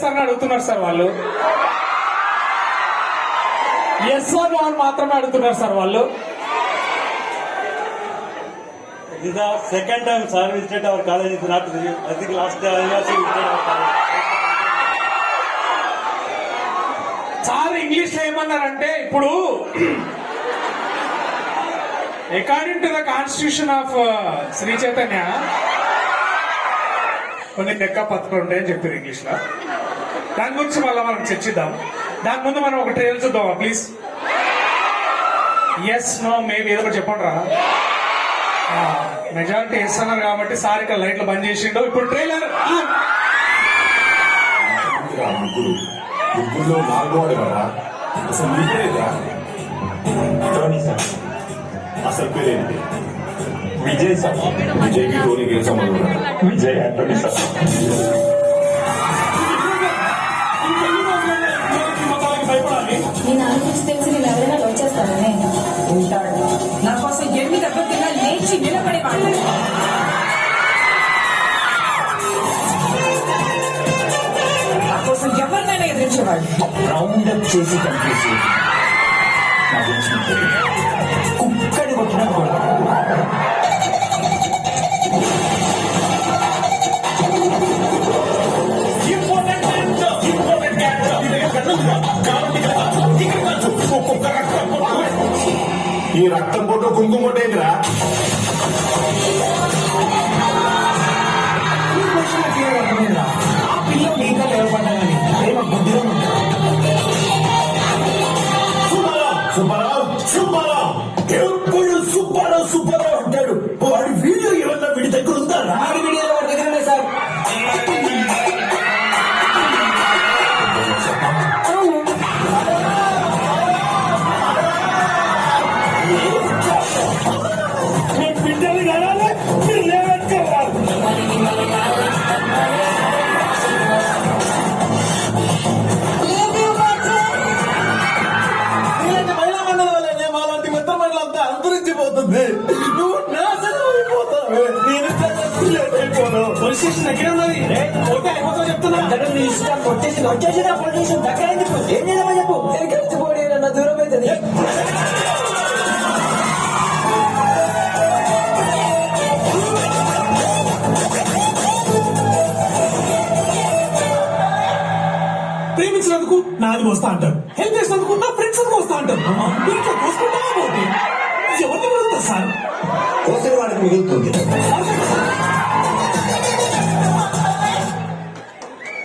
Answer అడుగుతున్నారు sir వాళ్ళు. Yes are no అని మాత్రమే అడుగుతున్నారు సార్ వాళ్ళు. This is the second time sir visited our college. Is not I think last day I also visited our college. Sir English లో ఏమన్నారంటే ఇప్పుడు according to the constitution of Shri Chaitanya కొన్ని లెక్క పథకాలు ఉంటాయని చెప్పారు ఇంగ్లీష్ లో. దాని గురించి మళ్ళీ మనం చర్చిద్దాం. దాని ముందు మనం ఒక ట్రైలర్ చూద్దామా ప్లీజ్. ఎస్ నో మేబీ ఏదో ఒకటి చెప్పండి రా. మెజారిటీ ఎస్ అన్నారు కాబట్టి సార్ ఇక్కడ లైట్లు బంద్ చేసిండు. ఇప్పుడు ట్రైలర్. ముగ్గురులో నాలుగోడు కదా అసలు మీరేగా టోనీ సార్. అసలు పేరేంటి? విజయ్ సార్. విజయ్కి టోనీకి ఏం సంబంధం? Vijay Tony sir. నీ నాన్న గురించి తెలిసి నేను ఎవరైనా లవ్ చేస్తానని ఉంటాడు. నా కోసం ఎన్ని దెబ్బతిన్నా లేచి నిలబడేవాడు. నా కోసం ఎవరినైనా ఎదిరించేవాడు. రౌండ్ అప్ చేసి కన్ఫ్యూజ్ చేసి నా గురించి మీకు తెలియదు. కుక్కడి కొట్టినా కూడా ఈ రక్తం పొట్టు కుంకుమ పొట్టు ఏంటిరా? ఆ పిల్ల మీతో నిలబడ్డానని ప్రేమ బుద్ధిలో సుబ్బారావు సుబ్బారావు ఎప్పుడు సుబ్బారావు సుబ్బారావు అంటాడు. వాడి వీడియో ఏమన్నా వీడి దగ్గర ఉందా? ఆడి వీడియోలో వాడి దగ్గర సార్. బిడ్డలు కావాలి, పిల్లలు ఇలాంటి మహిళా మండలి వల్లనే మాలాంటి మిత్ర మహిళలంతా అంతరించిపోతుంది. నువ్వు నాశనం అయిపోతావు. నేను పోలీస్ స్టేషన్ దగ్గర ఉన్నది. పోతే అయిపోతావు చెప్తున్నా. నీ ఇష్టం వచ్చేసి వచ్చేసిన పోలీస్ స్టేషన్ దగ్గర ఏం చేద్దామని చెప్పు. కలిసిపోయి నా దూరం అవుతుంది. ప్రేమించినందుకు నాది వస్తా అంటారు. హెల్ప్ చేసినందుకు నా ఫ్రెండ్స్ అందరూ వస్తా అంటారు. ఇంట్లో చూసుకుంటా పోతే ఎవరిని మిగులుతుంది సార్? కోసిన వాడికి మిగులుతుంది.